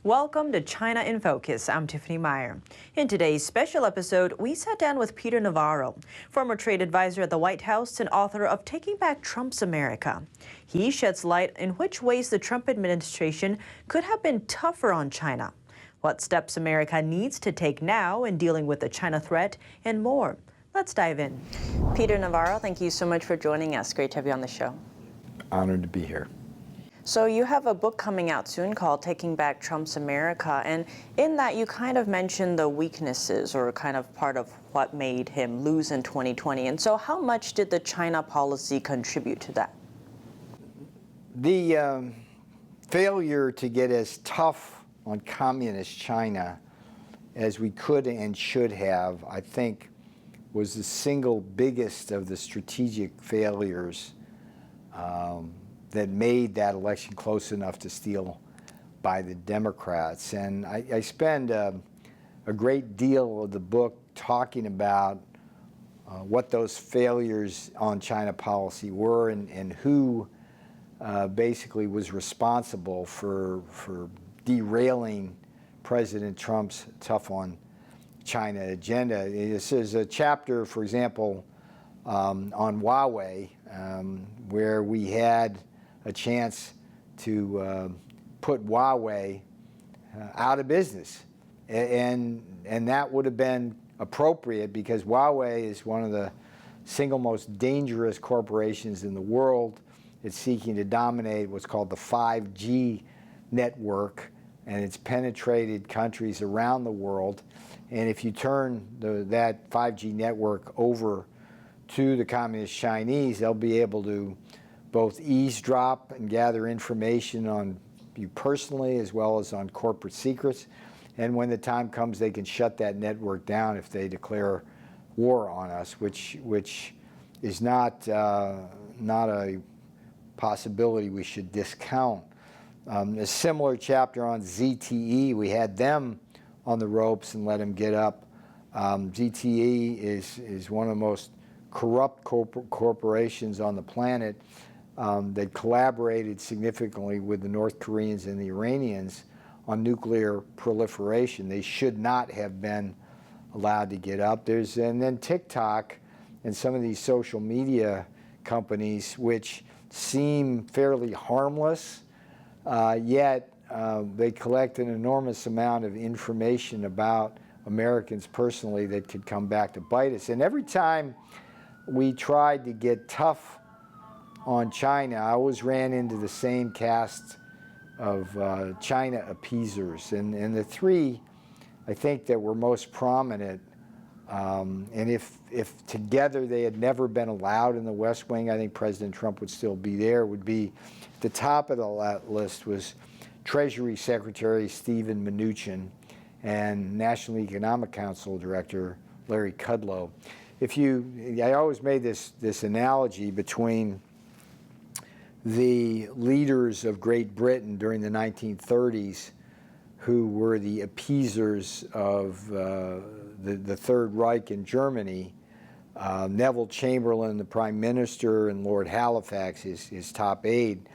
Welcome to China in Focus. I'm Tiffany Meyer. In today's special episode, we sat down with Peter Navarro, former trade advisor at the White House and author of Taking Back Trump's America. He sheds light in which ways the Trump administration could have been tougher on China, what steps America needs to take now in dealing with the China threat, and more. Let's dive in. Peter Navarro, thank you so much for joining us. Great to have you on the show. Honored to be here. So you have a book coming out soon called Taking Back Trump's America, and in that you kind of mentioned the weaknesses or kind of part of what made him lose in 2020. And so how much did the China policy contribute to that? The failure to get as tough on communist China as we could and should have, I think, was the single biggest of the strategic failures that made that election close enough to steal by the Democrats. And I spend a great deal of the book talking about what those failures on China policy were and who basically was responsible for derailing President Trump's tough on China agenda. This is a chapter, for example, on Huawei, where we had a chance to put Huawei out of business. And that would have been appropriate because Huawei is one of the single most dangerous corporations in the world. It's seeking to dominate what's called the 5G network, and it's penetrated countries around the world. And if you turn that 5G network over to the communist Chinese, they'll be able to both eavesdrop and gather information on you personally as well as on corporate secrets. And when the time comes, they can shut that network down if they declare war on us, which is not a possibility we should discount. A similar chapter on ZTE, we had them on the ropes and let them get up. ZTE is one of the most corrupt corporations on the planet. That collaborated significantly with the North Koreans and the Iranians on nuclear proliferation. They should not have been allowed to get up. And then TikTok and some of these social media companies, which seem fairly harmless, yet they collect an enormous amount of information about Americans personally that could come back to bite us. And every time we tried to get tough on China, I always ran into the same cast of China appeasers. And the three, I think, that were most prominent, and if together they had never been allowed in the West Wing, I think President Trump would still be there, would be at the top of the list was Treasury Secretary Steven Mnuchin and National Economic Council Director Larry Kudlow. I always made this analogy between the leaders of Great Britain during the 1930s, who were the appeasers of the Third Reich in Germany, Neville Chamberlain, the Prime Minister, and Lord Halifax, his top aide.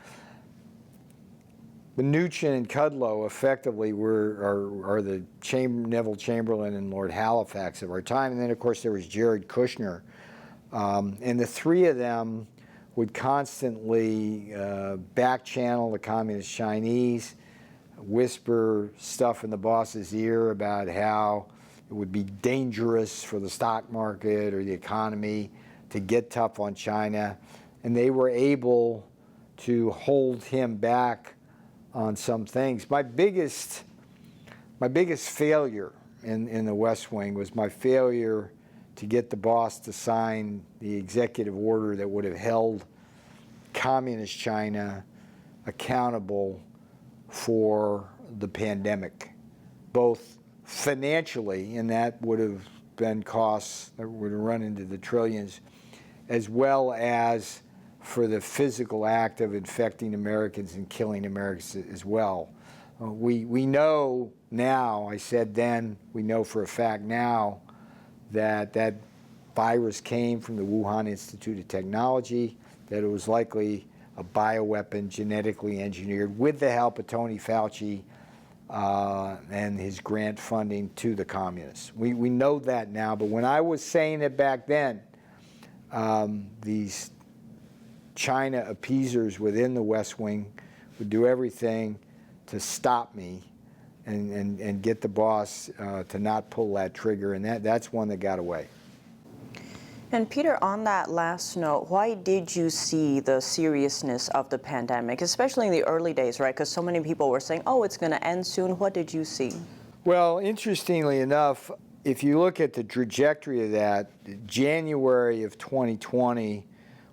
Mnuchin and Kudlow effectively are the Neville Chamberlain and Lord Halifax of our time. And then, of course, there was Jared Kushner. And the three of them would constantly back-channel the communist Chinese, whisper stuff in the boss's ear about how it would be dangerous for the stock market or the economy to get tough on China. And they were able to hold him back on some things. My biggest failure in the West Wing was my failure to get the boss to sign the executive order that would have held communist China accountable for the pandemic, both financially, and that would have been costs that would have run into the trillions, as well as for the physical act of infecting Americans and killing Americans as well. We know now, I said then, we know for a fact now that that virus came from the Wuhan Institute of Technology, that it was likely a bioweapon genetically engineered with the help of Tony Fauci, and his grant funding to the communists. We know that now, but when I was saying it back then, these China appeasers within the West Wing would do everything to stop me and get the boss to not pull that trigger, and that's one that got away. And Peter, on that last note, why did you see the seriousness of the pandemic, especially in the early days, right? Because so many people were saying, oh, it's going to end soon. What did you see? Well, interestingly enough, if you look at the trajectory of that, January of 2020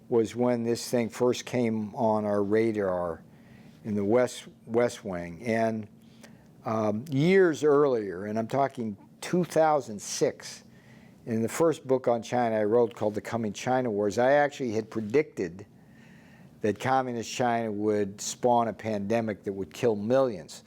was when this thing first came on our radar in the West Wing. And years earlier, and I'm talking 2006, in the first book on China I wrote called The Coming China Wars, I actually had predicted that communist China would spawn a pandemic that would kill millions.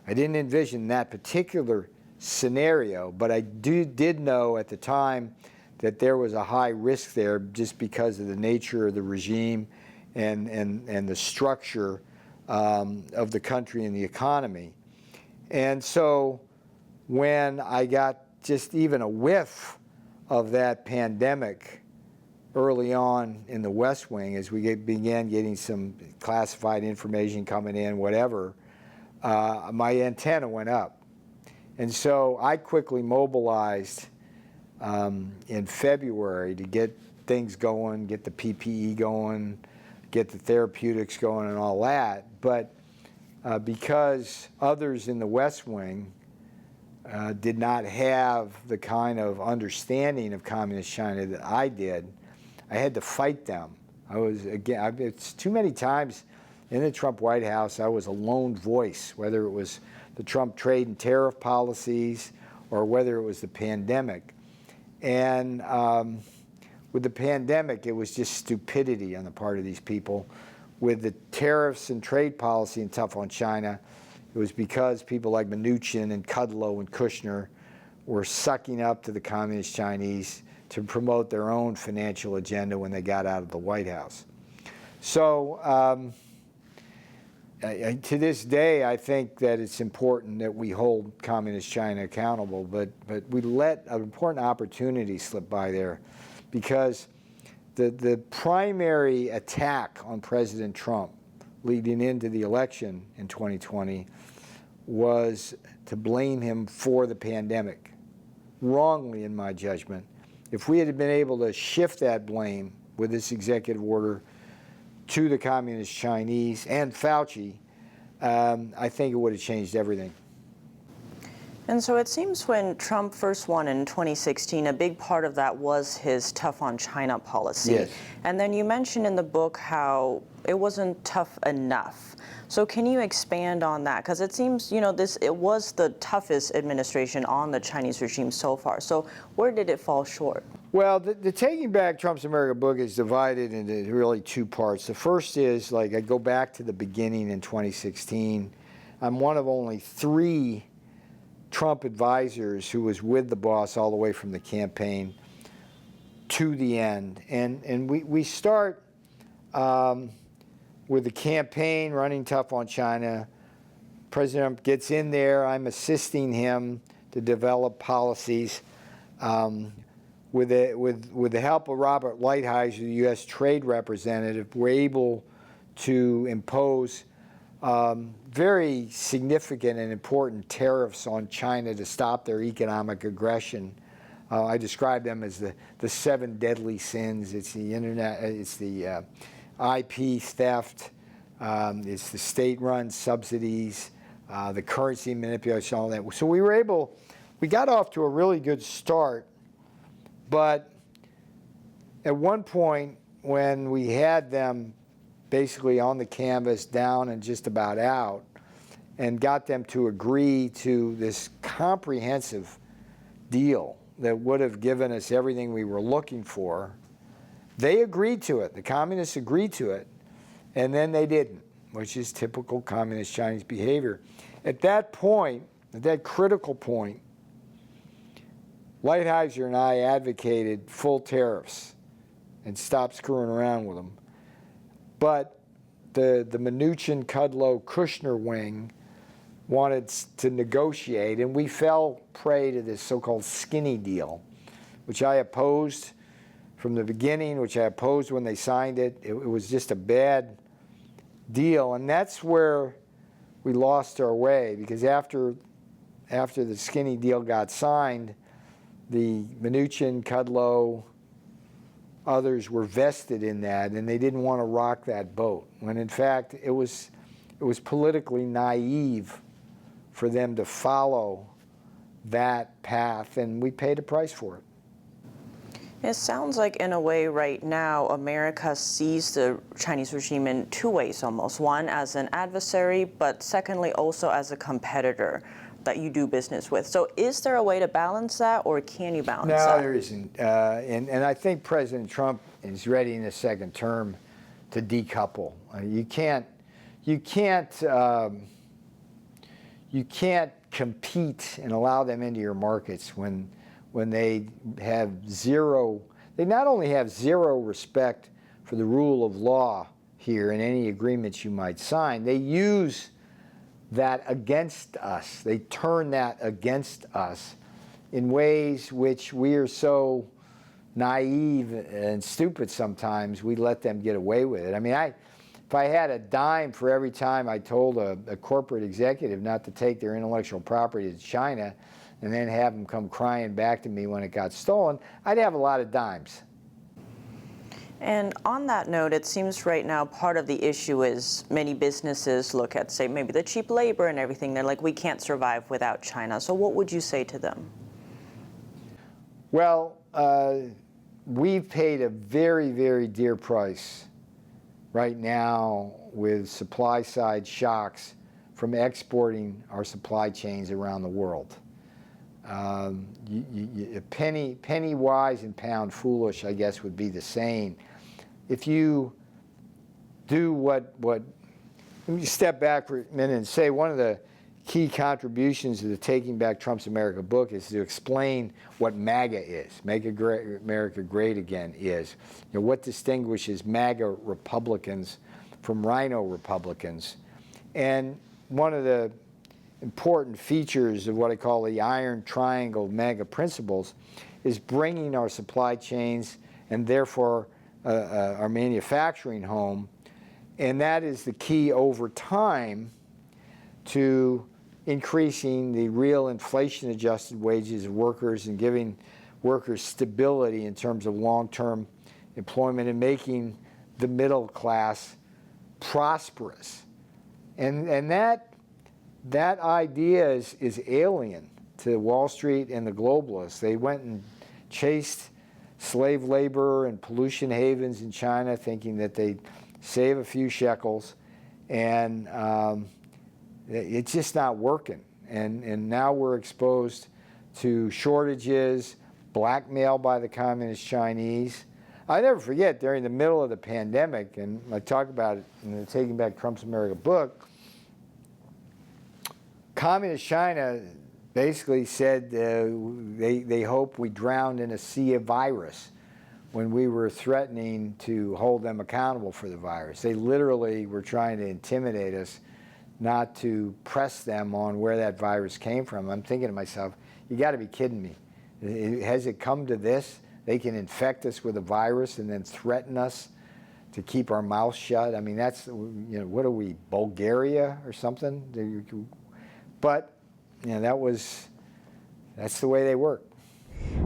I didn't envision that particular scenario, but I did know at the time that there was a high risk there just because of the nature of the regime and the structure of the country and the economy. And so when I got just even a whiff of that pandemic early on in the West Wing, as we began getting some classified information coming in, whatever, my antenna went up. And so I quickly mobilized in February to get things going, get the PPE going, get the therapeutics going and all that. But because others in the West Wing did not have the kind of understanding of communist China that I did, I had to fight them. It's too many times in the Trump White House, I was a lone voice, whether it was the Trump trade and tariff policies or whether it was the pandemic. And with the pandemic, it was just stupidity on the part of these people. With the tariffs and trade policy and tough on China, it was because people like Mnuchin and Kudlow and Kushner were sucking up to the communist Chinese to promote their own financial agenda when they got out of the White House. So to this day, I think that it's important that we hold communist China accountable, but we let an important opportunity slip by there, because the primary attack on President Trump leading into the election in 2020 was to blame him for the pandemic, wrongly in my judgment. If we had been able to shift that blame with this executive order to the communist Chinese and Fauci, I think it would have changed everything. And so it seems when Trump first won in 2016, a big part of that was his tough on China policy. Yes. And then you mentioned in the book how it wasn't tough enough. So can you expand on that? Because it seems, it was the toughest administration on the Chinese regime so far. So where did it fall short? Well, the Taking Back Trump's America book is divided into really two parts. The first is, I go back to the beginning in 2016. I'm one of only 3 Trump advisors who was with the boss all the way from the campaign to the end. And we start with the campaign running tough on China. President Trump gets in there. I'm assisting him to develop policies. With the help of Robert Lighthizer, the U.S. Trade Representative, we're able to impose very significant and important tariffs on China to stop their economic aggression. I describe them as the 7 deadly sins. It's the internet, it's the IP theft, it's the state-run subsidies, the currency manipulation, all that. So we got off to a really good start, but at one point when we had them basically on the canvas, down and just about out, and got them to agree to this comprehensive deal that would have given us everything we were looking for. They agreed to it. The communists agreed to it, and then they didn't, which is typical communist Chinese behavior. At that point, at that critical point, Lighthizer and I advocated full tariffs and stop screwing around with them. But the Mnuchin, Kudlow, Kushner wing wanted to negotiate, and we fell prey to this so-called skinny deal, which I opposed from the beginning, which I opposed when they signed it. It was just a bad deal, and that's where we lost our way, because after the skinny deal got signed, the Mnuchin, Kudlow, others were vested in that, and they didn't want to rock that boat, when in fact it was politically naive for them to follow that path, and we paid a price for it. It sounds like, in a way, right now, America sees the Chinese regime in two ways almost. One, as an adversary, but secondly, also as a competitor that you do business with. So is there a way to balance that, or can you balance that? No, there isn't. And I think President Trump is ready in his second term to decouple. You can't compete and allow them into your markets when they have zero. They not only have zero respect for the rule of law here in any agreements you might sign, they use that against us. They turn that against us in ways which we are so naive and stupid sometimes, we let them get away with it. I mean, if I had a dime for every time I told a corporate executive not to take their intellectual property to China and then have them come crying back to me when it got stolen, I'd have a lot of dimes. And on that note, it seems right now part of the issue is many businesses look at, say, maybe the cheap labor and everything. They're like, we can't survive without China. So what would you say to them? Well, we've paid a very, very dear price right now with supply side shocks from exporting our supply chains around the world. Penny wise and pound foolish, I guess, would be the saying. If you do what let me step back for a minute and say one of the key contributions to the Taking Back Trump's America book is to explain what MAGA is, Make America Great Again is. You know, what distinguishes MAGA Republicans from Rhino Republicans. And one of the important features of what I call the iron triangle of MAGA principles is bringing our supply chains and therefore our manufacturing home, and that is the key over time to increasing the real inflation-adjusted wages of workers and giving workers stability in terms of long-term employment and making the middle class prosperous. And that idea is alien to Wall Street and the globalists. They went and chased slave labor and pollution havens in China, thinking that they'd save a few shekels, and it's just not working. And now we're exposed to shortages, blackmail by the Communist Chinese. I never forget, during the middle of the pandemic, and I talk about it in the Taking Back Trump's America book, Communist China basically said they hoped we drowned in a sea of virus when we were threatening to hold them accountable for the virus. They literally were trying to intimidate us not to press them on where that virus came from. I'm thinking to myself, you got to be kidding me. Has it come to this? They can infect us with a virus and then threaten us to keep our mouths shut. I mean, that's, you know, what are we, Bulgaria or something? But, you know, that's the way they work.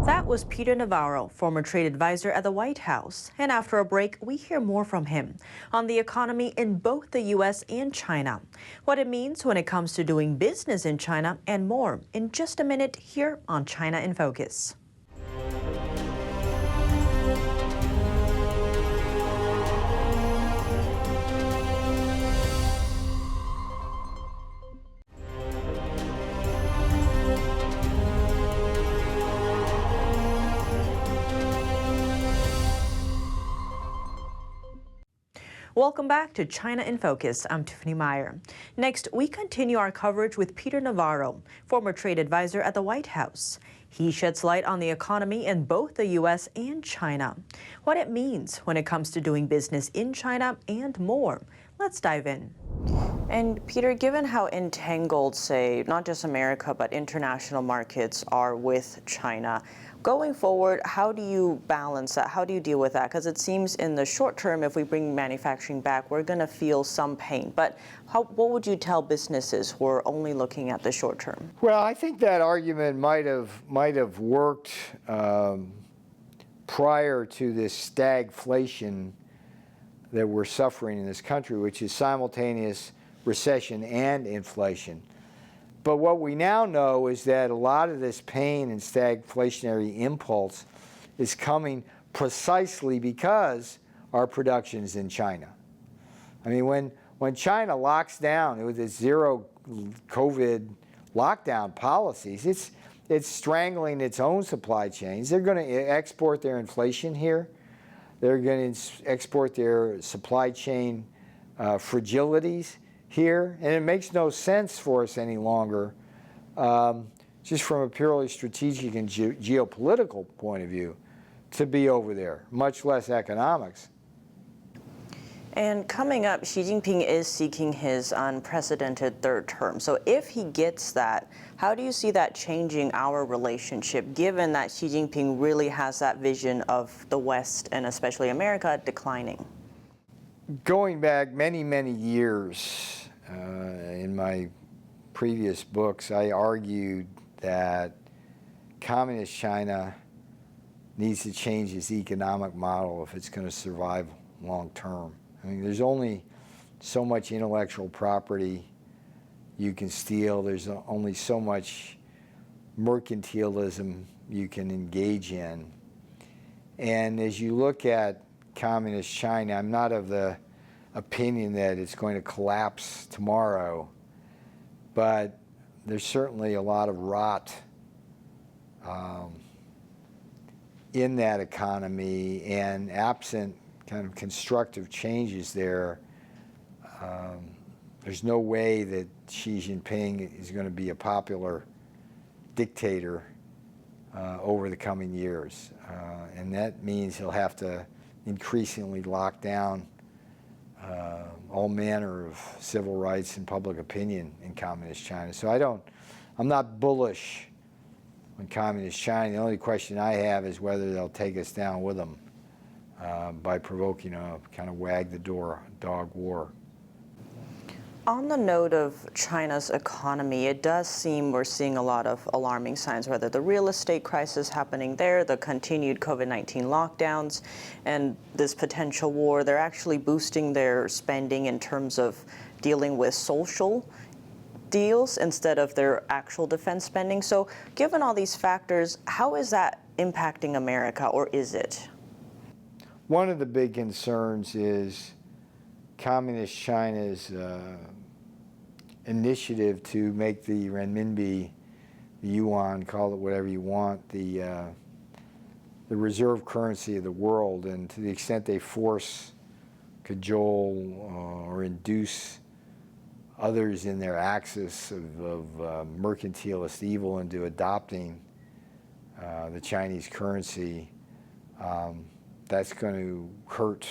That was Peter Navarro, former trade advisor at the White House. And after a break, we hear more from him on the economy in both the U.S. and China, what it means when it comes to doing business in China, and more in just a minute here on China in Focus. Welcome back to China in Focus. I'm Tiffany Meyer. Next, we continue our coverage with Peter Navarro, former trade advisor at the White House. He sheds light on the economy in both the U.S. and China, what it means when it comes to doing business in China, and more. Let's dive in. And Peter, given how entangled, say, not just America, but international markets are with China, going forward, how do you balance that? How do you deal with that? Because it seems in the short term, if we bring manufacturing back, we're going to feel some pain. But what would you tell businesses who are only looking at the short term? Well, I think that argument might have worked prior to this stagflation that we're suffering in this country, which is simultaneous recession and inflation. But what we now know is that a lot of this pain and stagflationary impulse is coming precisely because our production is in China. I mean, when China locks down with its zero COVID lockdown policies, it's strangling its own supply chains. They're going to export their inflation here. They're going to export their supply chain fragilities here, and it makes no sense for us any longer, just from a purely strategic and geopolitical point of view, to be over there, much less economics. And coming up, Xi Jinping is seeking his unprecedented third term. So if he gets that, how do you see that changing our relationship, given that Xi Jinping really has that vision of the West, and especially America, declining? Going back many, many years, in my previous books, I argued that communist China needs to change its economic model if it's going to survive long term. I mean, there's only so much intellectual property you can steal. There's only so much mercantilism you can engage in. And as you look at communist China, I'm not of the opinion that it's going to collapse tomorrow, but there's certainly a lot of rot in that economy, and absent kind of constructive changes there, there's no way that Xi Jinping is going to be a popular dictator over the coming years. And that means he'll have to increasingly lock down all manner of civil rights and public opinion in communist China. So I'm not bullish on communist China. The only question I have is whether they'll take us down with them by provoking a kind of wag the dog war. On the note of China's economy, it does seem we're seeing a lot of alarming signs, whether the real estate crisis happening there, the continued COVID-19 lockdowns, and this potential war. They're actually boosting their spending in terms of dealing with social deals instead of their actual defense spending. So given all these factors, how is that impacting America, or is it? One of the big concerns is communist China's initiative to make the renminbi, the yuan, call it whatever you want, the reserve currency of the world. And to the extent they force, cajole, or induce others in their axis of mercantilist evil into adopting the Chinese currency, that's going to hurt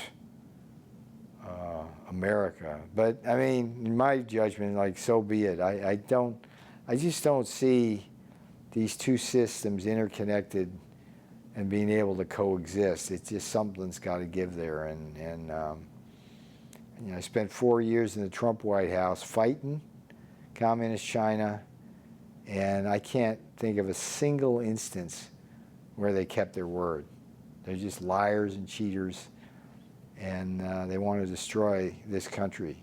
America. But I mean, in my judgment, like, so be it. I just don't see these two systems interconnected and being able to coexist. It's just something's got to give there. And you know, I spent 4 years in the Trump White House fighting communist China, and I can't think of a single instance where they kept their word. They're just liars and cheaters, and they want to destroy this country.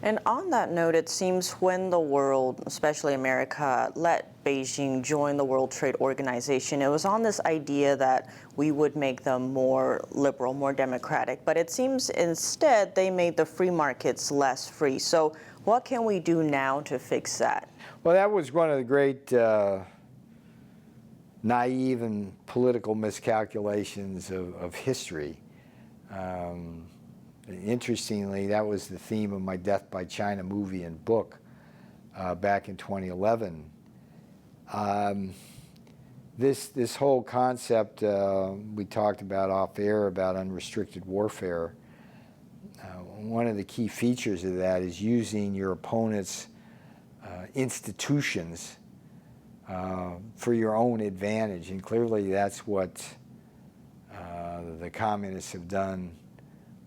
And on that note, it seems when the world, especially America, let Beijing join the World Trade Organization, it was on this idea that we would make them more liberal, more democratic. But it seems instead they made the free markets less free. So what can we do now to fix that? Well, that was one of the great naive and political miscalculations of history. Interestingly, that was the theme of my Death by China movie and book back in 2011. This whole concept we talked about off air about unrestricted warfare, one of the key features of that is using your opponent's institutions for your own advantage, and clearly that's what the communists have done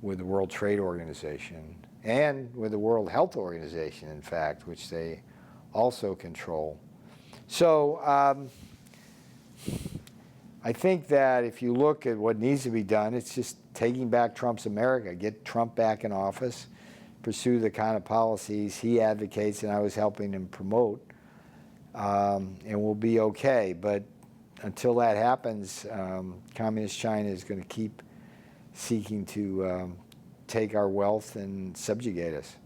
with the World Trade Organization and with the World Health Organization, in fact, which they also control. So I think that if you look at what needs to be done, it's just taking back Trump's America, get Trump back in office, pursue the kind of policies he advocates and I was helping him promote, and we'll be okay. But until that happens, Communist China is going to keep seeking to take our wealth and subjugate us.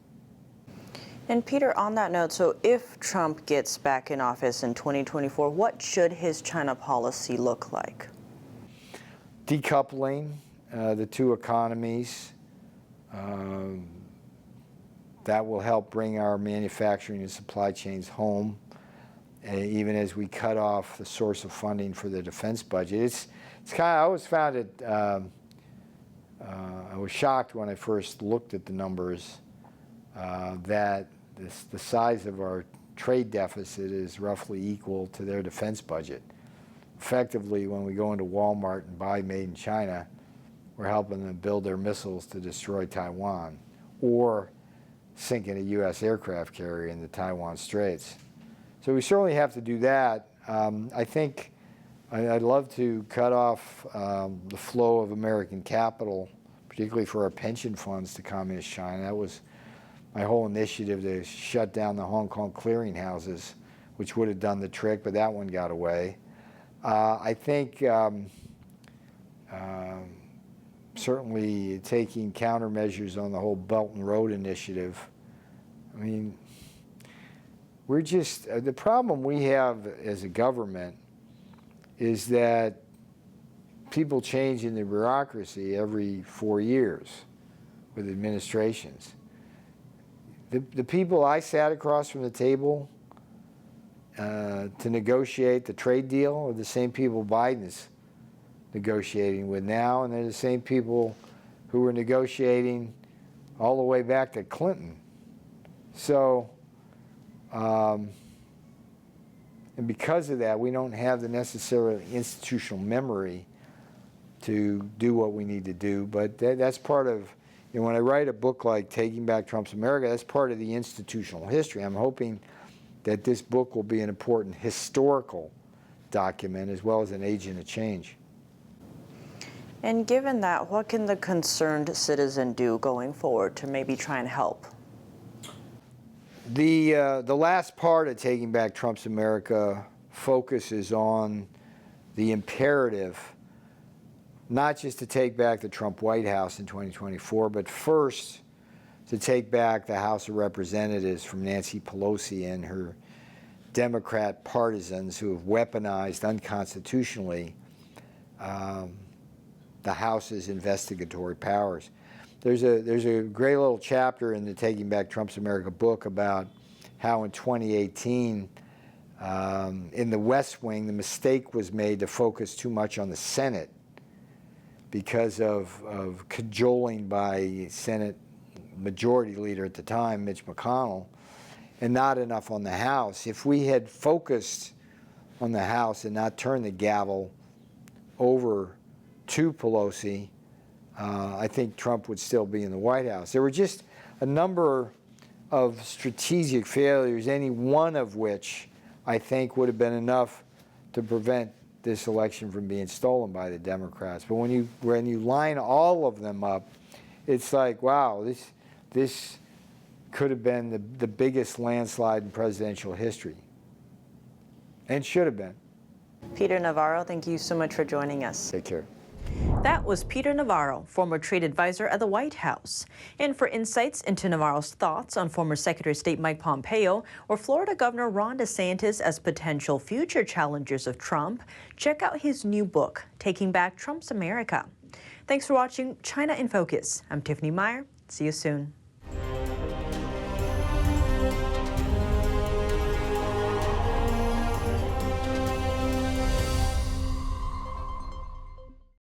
And Peter, on that note, so if Trump gets back in office in 2024, what should his China policy look like? Decoupling the two economies. That will help bring our manufacturing and supply chains home, even as we cut off the source of funding for the defense budget. It's kind of, I always found it, I was shocked when I first looked at the numbers that the size of our trade deficit is roughly equal to their defense budget. Effectively, when we go into Walmart and buy made in China, we're helping them build their missiles to destroy Taiwan or sinking a U.S. aircraft carrier in the Taiwan Straits. So we certainly have to do that. I think I'd love to cut off the flow of American capital, particularly for our pension funds, to Communist China. That was my whole initiative, to shut down the Hong Kong clearinghouses, which would have done the trick, but that one got away. I think certainly taking countermeasures on the whole Belt and Road Initiative. I mean, we're just, the problem we have as a government is that people change in the bureaucracy every 4 years with administrations. The people I sat across from the table to negotiate the trade deal are the same people Biden's negotiating with now, and they're the same people who were negotiating all the way back to Clinton. So, and because of that, we don't have the necessary institutional memory to do what we need to do. But that's part of, you know, when I write a book like Taking Back Trump's America, that's part of the institutional history. I'm hoping that this book will be an important historical document as well as an agent of change. And given that, what can the concerned citizen do going forward to maybe try and help? The last part of Taking Back Trump's America focuses on the imperative not just to take back the Trump White House in 2024, but first to take back the House of Representatives from Nancy Pelosi and her Democrat partisans who have weaponized unconstitutionally the House's investigatory powers. There's a great little chapter in the Taking Back Trump's America book about how in 2018 in the West Wing the mistake was made to focus too much on the Senate because of cajoling by Senate Majority Leader at the time, Mitch McConnell, and not enough on the House. If we had focused on the House and not turned the gavel over to Pelosi, I think Trump would still be in the White House. There were just a number of strategic failures, any one of which I think would have been enough to prevent this election from being stolen by the Democrats. But when you line all of them up, it's like, wow, this could have been the biggest landslide in presidential history, and should have been. Peter Navarro, thank you so much for joining us. Take care. That was Peter Navarro, former trade advisor at the White House. And for insights into Navarro's thoughts on former Secretary of State Mike Pompeo or Florida Governor Ron DeSantis as potential future challengers of Trump, check out his new book, Taking Back Trump's America. Thanks for watching China in Focus. I'm Tiffany Meyer. See you soon.